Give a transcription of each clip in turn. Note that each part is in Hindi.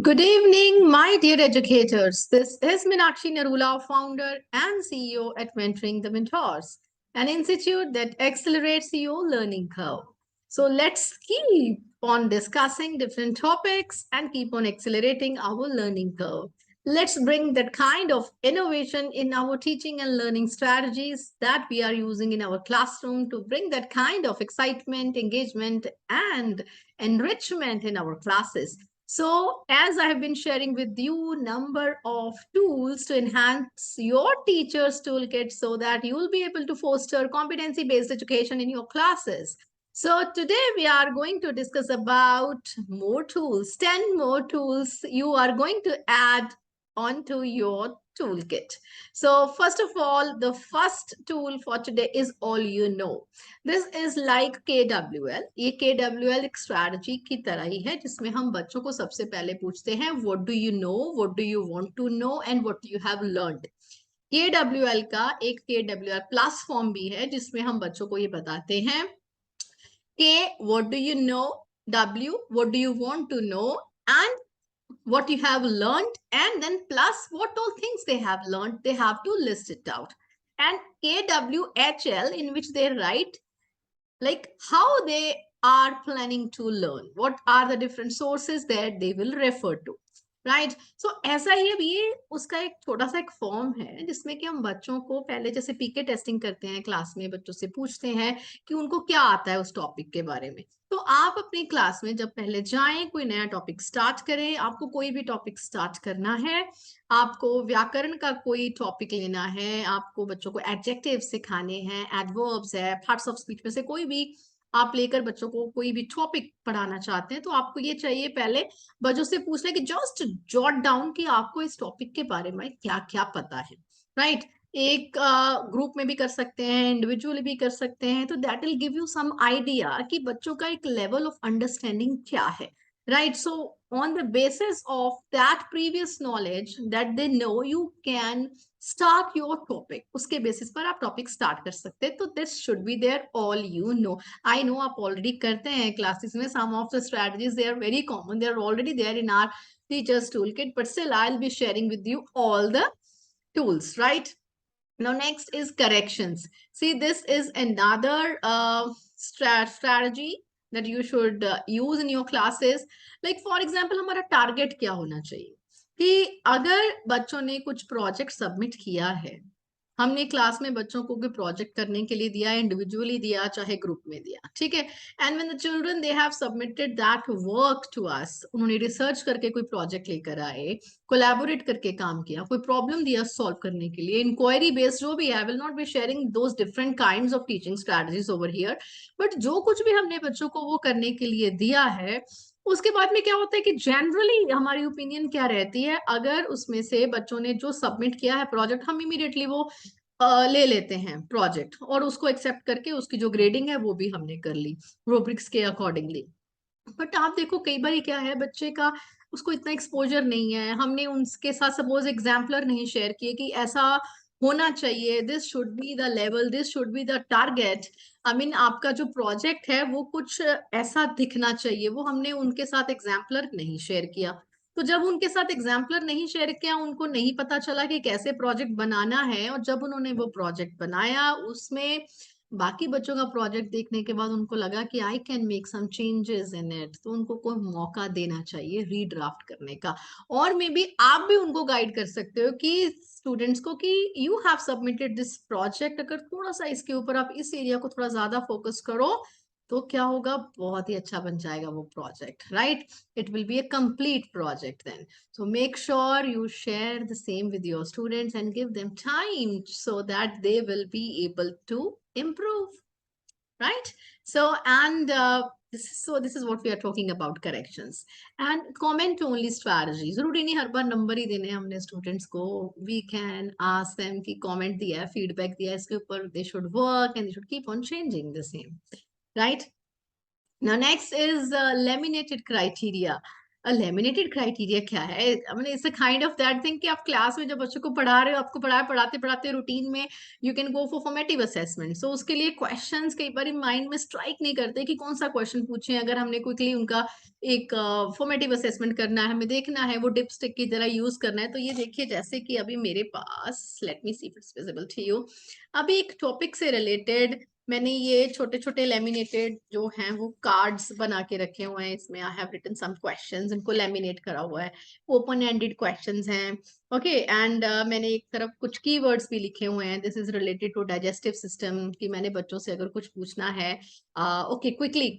Good evening, my dear educators. This is Meenakshi Narula, founder and CEO at Mentoring the Mentors, an institute that accelerates your learning curve. So let's keep on discussing different topics and keep on accelerating our learning curve. Let's bring that kind of innovation in our teaching and learning strategies that we are using in our classroom to bring that kind of excitement, engagement, and enrichment in our classes. So, as I have been sharing with you number of tools to enhance your teacher's toolkit so that you will be able to foster competency-based education in your classes. So today we are going to discuss about more tools, 10 more tools you are going to add onto your toolkit. So first of all, the first tool for today is All You Know. This is like KWL. ये KWL एक स्ट्रैटेजी की तरह ही है जिसमें हम बच्चों को सबसे पहले पूछते हैं what do you know, what do you want to know and what do you have learned. KWL का एक KWL प्लस फॉर्म भी है जिसमें हम बच्चों को ये बताते हैं K, what do you know? W, what do you want to know? And what you have learned, and then plus what all things they have learned, they have to list it out. And KWHL, in which they write like how they are planning to learn, what are the different sources that they will refer to, right. So ऐसा ही अब ये उसका एक छोटा सा एक फॉर्म है जिसमें कि हम बच्चों को पहले जैसे पीके टेस्टिंग करते हैं क्लास में, बच्चों से पूछते हैं कि उनको क्या आता है उस टॉपिक के बारे में. तो आप अपनी क्लास में जब पहले जाएं, कोई नया टॉपिक स्टार्ट करें, आपको कोई भी टॉपिक स्टार्ट करना है, आपको व्याकरण का कोई टॉपिक लेना है, आपको बच्चों को एडजेक्टिव सिखाने हैं, एडवर्ब्स है, पार्ट्स ऑफ स्पीच में से कोई भी आप लेकर बच्चों को कोई भी टॉपिक पढ़ाना चाहते हैं, तो आपको ये चाहिए पहले बच्चों से पूछना कि जस्ट जॉट डाउन कि आपको इस टॉपिक के बारे में क्या क्या पता है, राइट. एक ग्रुप में भी कर सकते हैं, इंडिविजुअली भी कर सकते हैं, तो that will give you some idea कि बच्चों का एक लेवल ऑफ अंडरस्टैंडिंग क्या है, right. So on the basis of that previous knowledge that they know, you can start your topic. उसके बेसिस पर आप टॉपिक स्टार्ट कर सकते हैं. तो this should be there all you know. I know आप ऑलरेडी करते हैं क्लासेस में, some of the strategies they are very common, they are already there in our teachers toolkit, but still I'll be sharing with you all the tools, right? Now next is corrections. See, this is another strategy that you should use in your classes. Like for example, हमारा टारगेट क्या होना चाहिए कि अगर बच्चों ने कुछ प्रोजेक्ट सबमिट किया है, हमने क्लास में बच्चों को कोई प्रोजेक्ट करने के लिए दिया, इंडिविजुअली दिया चाहे ग्रुप में दिया, ठीक है. And when the children they have submitted that work to us, उन्होंने रिसर्च करके कोई प्रोजेक्ट लेकर आए, कोलैबोरेट करके काम किया, कोई प्रॉब्लम दिया सॉल्व करने के लिए, इंक्वायरी बेस्ड जो भी है, I will not be sharing those different kinds of teaching strategies over here, but जो कुछ भी हमने बच्चों को वो करने के लिए दिया है, उसके बाद में क्या होता है कि जनरली हमारी ओपिनियन क्या रहती है, अगर उसमें से बच्चों ने जो सबमिट किया है प्रोजेक्ट, हम इमीडिएटली वो ले लेते हैं प्रोजेक्ट और उसको एक्सेप्ट करके उसकी जो ग्रेडिंग है वो भी हमने कर ली रूब्रिक्स के अकॉर्डिंगली. बट आप देखो कई बार क्या है, बच्चे का उसको इतना एक्सपोजर नहीं है, हमने उनके साथ सपोज एग्जाम्पलर नहीं शेयर किए कि ऐसा होना चाहिए, this should be the level, this should be the target. I mean आपका जो प्रोजेक्ट है वो कुछ ऐसा दिखना चाहिए, वो हमने उनके साथ एग्जाम्पलर नहीं शेयर किया. तो जब उनके साथ एग्जाम्पलर नहीं शेयर किया, उनको नहीं पता चला कि कैसे प्रोजेक्ट बनाना है, और जब उन्होंने वो प्रोजेक्ट बनाया उसमें बाकी बच्चों का प्रोजेक्ट देखने के बाद उनको लगा कि I can make some changes in it, तो उनको कोई मौका देना चाहिए रीड्राफ्ट करने का. और मे बी आप भी उनको गाइड कर सकते हो कि स्टूडेंट्स को कि you have submitted this project, अगर थोड़ा सा इसके ऊपर आप इस एरिया को थोड़ा ज्यादा फोकस करो तो क्या होगा, बहुत ही अच्छा बन जाएगा वो project, right. It will be a complete project then. So make sure you share the same with your students and give them time so that they will be able to improve, right? So and this is what we are talking about, corrections and comment only strategy. जरूरी नहीं हर बार नंबर ही देने हमने स्टूडेंट्स को. We can ask them कि comment दिया है, feedback दिया है, इसके ऊपर they should work and they should keep on changing the same, right? Now next is laminated criteria. Laminated criteria क्या है? मैंने it's a kind of that thing कि आप क्लास में जब बच्चों को पढ़ा रहे हो, आपको पढ़ाते पढ़ाते रूटीन में you can go for formative assessment. So उसके लिए क्वेश्चंस कई बार माइंड में स्ट्राइक नहीं करते कि कौन सा क्वेश्चन पूछे। अगर हमने क्विकली उनका एक फॉर्मेटिव असेसमेंट करना है, हमें देखना है वो डिपस्टिक की तरह यूज करना है। तो ये देखिए, जैसे कि अभी मेरे पास, let me see if it's visible to you, अभी एक टॉपिक से रिलेटेड मैंने ये छोटे छोटे लेमिनेटेड जो हैं वो कार्ड्स बना के रखे हुए हैं। इसमें I have written some questions, इनको लेमिनेट करा हुआ है, ओपन एंडेड क्वेश्चंस हैं। ओके, एंड मैंने एक तरफ कुछ कीवर्ड्स भी लिखे हुए हैं। This is related to digestive system, कि मैंने बच्चों से अगर कुछ पूछना है, okay quickly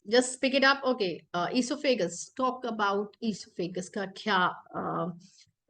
just pick it up. Okay, oesophagus, talk about oesophagus का क्या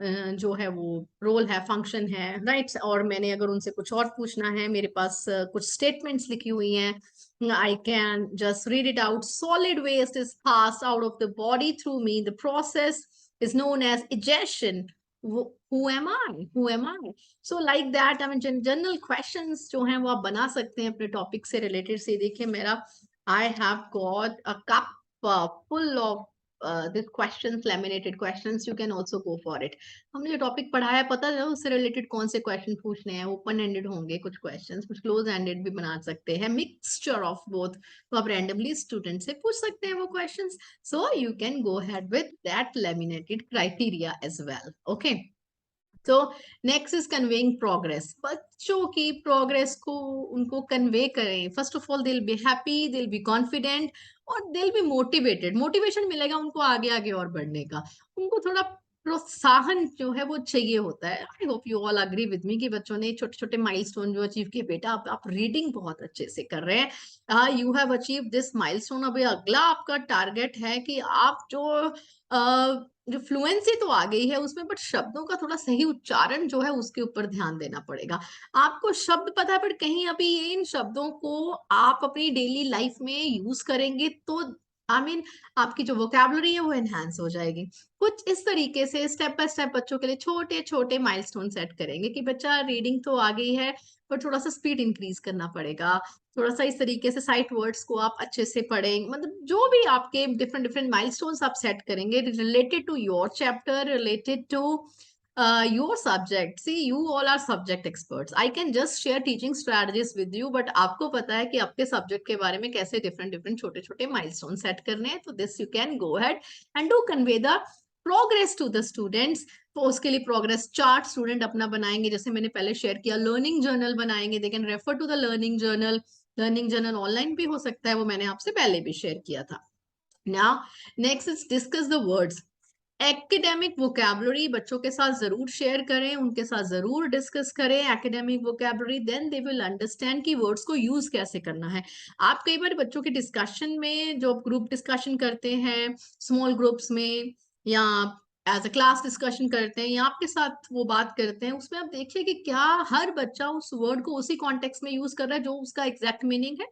जो है वो रोल है, फंक्शन है, राइट। और मैंने अगर उनसे कुछ और पूछना है, मेरे पास कुछ स्टेटमेंट्स लिखी हुई हैं, I can just read it out. Solid waste is pass out of the body through me, the process is known as egestion. who am I? So like that, I mean general questions जो हैं वो आप बना सकते हैं अपने टॉपिक से रिलेटेड। से देखिए मेरा, I have got a cup full of this questions, laminated questions. You can also go for it. हमने जो टॉपिक पढ़ा है, पता है उससे रिलेटेड कौन से क्वेश्चन पूछने हैं। ओपन एंडेड होंगे कुछ क्वेश्चंस, कुछ क्लोज एंडेड भी बना सकते हैं, मिक्सचर ऑफ बोथ। तो आप रैंडमली स्टूडेंट से पूछ सकते हैं वो questions. So you can go ahead with that laminated criteria as well. Okay. तो नेक्स्ट इज कन्वेइंग प्रोग्रेस। बच्चों की प्रोग्रेस को उनको कन्वे करें। First of all, they will be happy, they will be confident, और they will be motivated. Motivation मिलेगा उनको आगे आगे और बढ़ने का। उनको थोड़ा प्रोत्साहन जो है वो चाहिए होता है। I hope you all agree with me कि बच्चों ने छोटे छोटे माइलस्टोन जो अचीव किए। बेटा आप रीडिंग बहुत अच्छे से कर रहे हैं, you have achieve this milestone. अभी अगला आपका टारगेट है कि आप जो फ्लुएंसी तो आ गई है उसमें, बट शब्दों का थोड़ा सही उच्चारण जो है उसके ऊपर ध्यान देना पड़ेगा। आपको शब्द पता है, बट कहीं अभी इन शब्दों को आप अपनी डेली लाइफ में यूज करेंगे तो आई मीन आपकी जो वोकैबुलरी है वो एनहांस हो जाएगी। कुछ इस तरीके से स्टेप बाय स्टेप बच्चों के लिए छोटे छोटे माइलस्टोन सेट करेंगे कि बच्चा रीडिंग तो आ गई है, पर थोड़ा सा स्पीड इंक्रीज करना पड़ेगा। थोड़ा सा इस तरीके से साइट वर्ड्स को आप अच्छे से पढ़ें। मतलब जो भी आपके डिफरेंट डिफरेंट माइलस्टोन्स आप सेट करेंगे related to your chapter, related to your subject. See, you all are subject experts. I can just share teaching strategies with you, but आपको पता है कि आपके सब्जेक्ट के बारे में कैसे डिफरेंट डिफरेंट छोटे छोटे माइलस्टोन सेट करने हैं। तो this you can go ahead and do convey the progress to the students. तो उसके लिए प्रोग्रेस चार्ट स्टूडेंट अपना बनाएंगे, जैसे मैंने पहले शेयर किया। लर्निंग जर्नल बनाएंगे, they can refer to the learning journal. Learning journal online भी हो सकता है, वो मैंने आपसे पहले भी शेयर किया था। Now next is discuss the words. Academic vocabulary बच्चों के साथ जरूर शेयर करें, उनके साथ जरूर डिस्कस करें academic vocabulary. Then they will understand कि वर्ड्स को यूज कैसे करना है। आप कई बार बच्चों के डिस्कशन में, जो ग्रुप डिस्कशन करते हैं स्मॉल ग्रुप्स में, या एज अ क्लास डिस्कशन करते हैं, या आपके साथ वो बात करते हैं, उसमें आप देखिए कि क्या हर बच्चा उस वर्ड को उसी कॉन्टेक्स्ट में यूज कर रहा है जो उसका एग्जैक्ट मीनिंग है।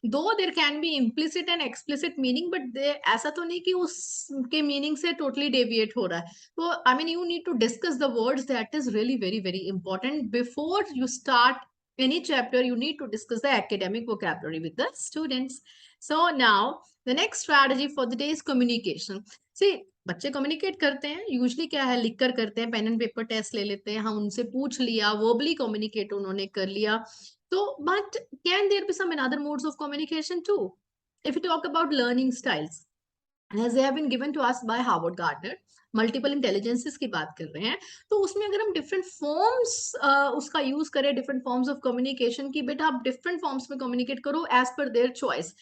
दो there can be implicit and explicit meaning, but ऐसा तो नहीं कि उसके मीनिंग से टोटली डेविएट हो रहा है। तो I mean you need to discuss the words, that is really very very important. Before you start any chapter, you need to discuss the academic vocabulary with the students. So now the next strategy for the day is communication. See, बच्चे कम्युनिकेट करते हैं यूजली क्या है, लिख कर करते हैं, पेन एंड पेपर टेस्ट ले लेते हैं, हम उनसे पूछ लिया, वर्बली कम्युनिकेट उन्होंने कर लिया। तो but can there be some another modes of communication too? If you talk about learning styles, as they have been given to us by Howard Gardner, multiple intelligences की बात कर रहे हैं, तो उसमें अगर हम डिफरेंट फॉर्म्स उसका यूज करें, डिफरेंट फॉर्म्स ऑफ कम्युनिकेशन की, बेटा आप डिफरेंट फॉर्म्स में कम्युनिकेट करो एज पर देयर चॉइस,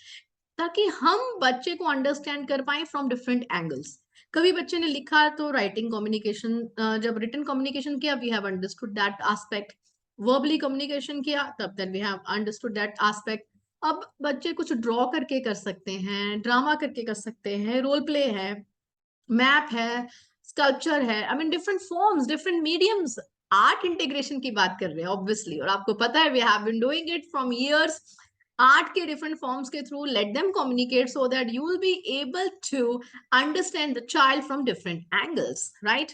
ताकि हम बच्चे को अंडरस्टैंड कर पाए फ्रॉम डिफरेंट एंगल्स। कभी बच्चे ने लिखा तो राइटिंग कम्युनिकेशन, जब रिटन कम्युनिकेशन किया we have understood that aspect, verbally communication किया तब तक we have understood that aspect. अब बच्चे कुछ ड्रॉ करके कर सकते हैं, ड्रामा करके कर सकते हैं, रोल प्ले है, मैप है, स्कल्पचर है, I mean different forms, different mediums. Art integration की बात कर रहे हैं ऑब्वियसली, और आपको पता है we have been doing it from years. Art के डिफरेंट फॉर्म्स के through let them communicate so that you will be able to understand the child from different angles, right.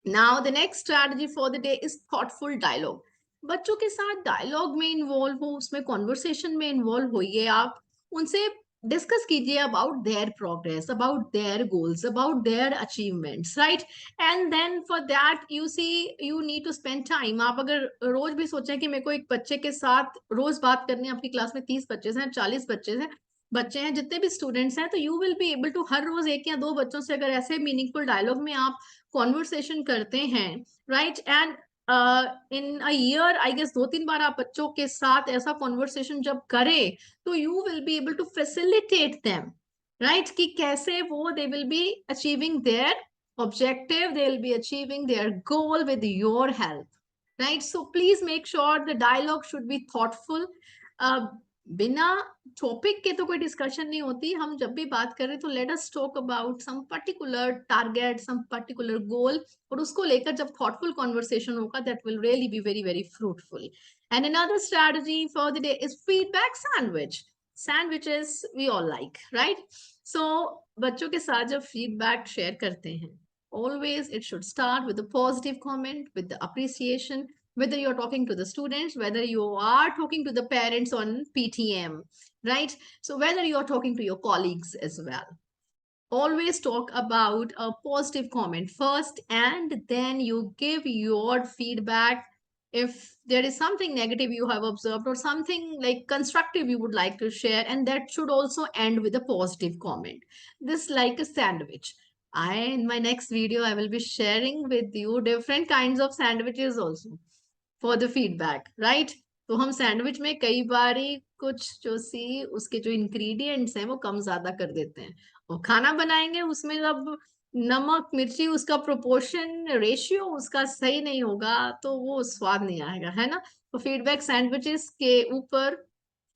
Now the next strategy for the day is thoughtful dialogue. बच्चों के साथ डायलॉग में इन्वॉल्व हो, उसमें कॉन्वर्सेशन में इन्वॉल्व होइए आप, उनसे डिस्कस कीजिए about their progress, about their goals, about their achievements, right? And then for that you see you need to spend time. आप अगर रोज भी सोचें कि मेरे को एक बच्चे के साथ रोज बात करनी है, आपकी क्लास में 30 बच्चे हैं, 40 बच्चे हैं, जितने भी स्टूडेंट्स हैं, तो you will be able to हर रोज एक या दो बच्चों से अगर ऐसे मीनिंगफुल डायलॉग में आप कॉन्वर्सेशन करते हैं, right? And in a year I guess 2-3 बार आप बच्चों के साथ ऐसा कॉन्वर्सेशन जब करें, तो you will be able to facilitate them, right? कि कैसे वो they will be achieving their objective, they will be achieving their goal with your help, right? So please make sure the dialogue should be thoughtful. बिना टॉपिक के तो कोई डिस्कशन नहीं होती। हम जब भी बात करें तो let us talk about some particular target, some particular goal, और उसको लेकर जब थॉटफुल कॉन्वर्सेशन होगा, that will really be very very fruitful. And another strategy for the day is feedback sandwich. Sandwiches we all like, right? So बच्चों के साथ जब feedback share करते हैं, always it should start with a positive comment, with the appreciation, whether you're talking to the students, whether you are talking to the parents on PTM, right? So whether you're talking to your colleagues as well, always talk about a positive comment first, and then you give your feedback. If there is something negative you have observed or something like constructive you would like to share, and that should also end with a positive comment. This like a sandwich. I in my next video I will be sharing with you different kinds of sandwiches also for the feedback, right? तो हम सैंडविच में कई बारी कुछ जो सी उसके जो इंग्रेडिएंट्स हैं वो कम ज्यादा कर देते हैं, और खाना बनाएंगे उसमें जब नमक मिर्ची उसका प्रोपोर्शन रेशियो उसका सही नहीं होगा तो वो स्वाद नहीं आएगा, है ना? तो फीडबैक सैंडविचेस के ऊपर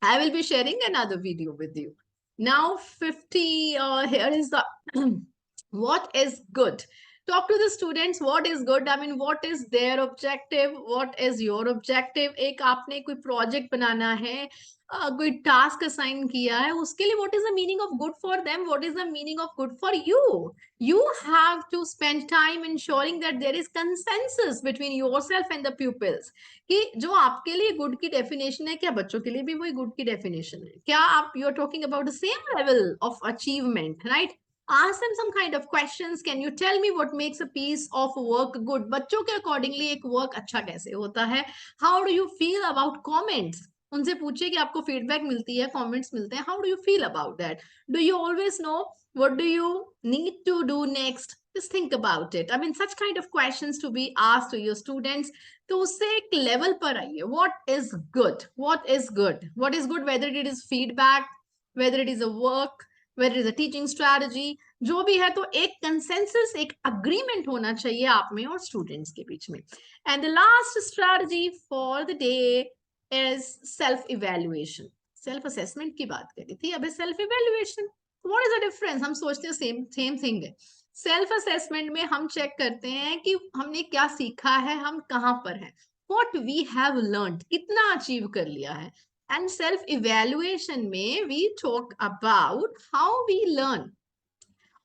I will be sharing another video with you. Now 50, here is the what is good. Talk to the students what is good. I mean, what is their objective? What is your objective? एक आपने कोई project बनाना है, कोई task assign किया है, उसके लिए what is the meaning of good for them? What is the meaning of good for you? You have to spend time ensuring that there is consensus between yourself and the pupils. कि जो आपके लिए गुड की डेफिनेशन है, क्या बच्चों के लिए भी वही गुड की डेफिनेशन है? क्या आप you are talking about the same level of achievement, right? Ask them some kind of questions. Can you tell me what makes a piece of work good? बच्चों के अकॉर्डिंगली एक वर्क अच्छा कैसे होता है? How do you feel about comments? उनसे पूछिए कि आपको फीडबैक मिलती है, कमेंट्स मिलते हैं, how do you feel about that? Do you always no what do you need to do next? Just think about it. I mean, such kind of questions to be asked to your students. तो उससे एक लेवल पर आइए. What is good? What is good? What is good? Whether it is feedback, whether it is a work, whether it is a teaching strategy, जो भी है, तो एक कंसेंसस, एक अग्रीमेंट होना चाहिए आप में और स्टूडेंट्स के बीच में. And the last strategy for the day is self evaluation. Self assessment की बात करी थी, अब self evaluation. What is the difference? हम सोचते हैं सेम सेम थिंग है. सेल्फ असेसमेंट में हम चेक करते हैं कि हमने क्या सीखा है, हम कहाँ पर हैं, what we have learned, कितना अचीव कर लिया है. And self evaluation में we talk about how we learn.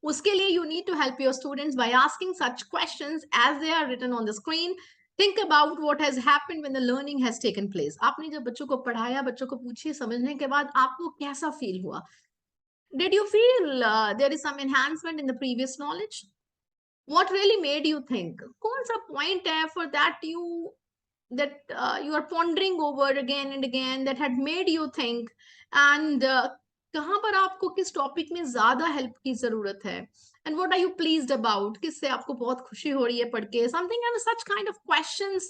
उसके लिए you need to help your students by asking such questions as they are written on the screen. Think about what has happened when the learning has taken place. आपने जब बच्चों को पढ़ाया, बच्चों को पूछिए, समझने के बाद आपको कैसा फील हुआ? Did you feel there is some enhancement in the previous knowledge? What really made you think? कौन सा point है for that you are pondering over again and again that had made you think? And कहाँ पर आपको किस टॉपिक में ज्यादा हेल्प की जरूरत है? And what are you pleased about? किससे आपको बहुत खुशी हो रही है पढ़ के? Something and such kind of questions.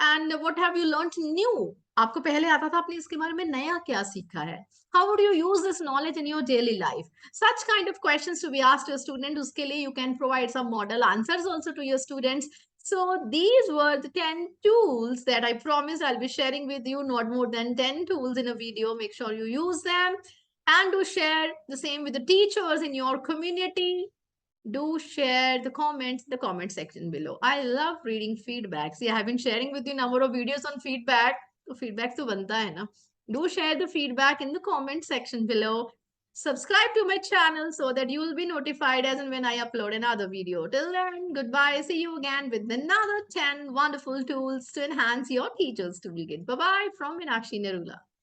And what have you learned new? आपको पहले आता था, आपने इसके बारे में नया क्या सीखा है? How would you use this knowledge in your daily life? Such kind of questions to be asked to a student. उसके लिए you can provide some model answers also to your students. So these were the 10 tools that I promised I'll be sharing with you, not more than 10 tools in a video. Make sure you use them and do share the same with the teachers in your community. Do share the comments in the comment section below. I love reading feedback. See, I have been sharing with you number of videos on feedback. So feedback to banta hai na. Do share the feedback in the comment section below. Subscribe to my channel so that you will be notified as and when I upload another video. Till then, goodbye. See you again with another 10 wonderful tools to enhance your teachers to begin. Bye-bye from Meenakshi Nerula.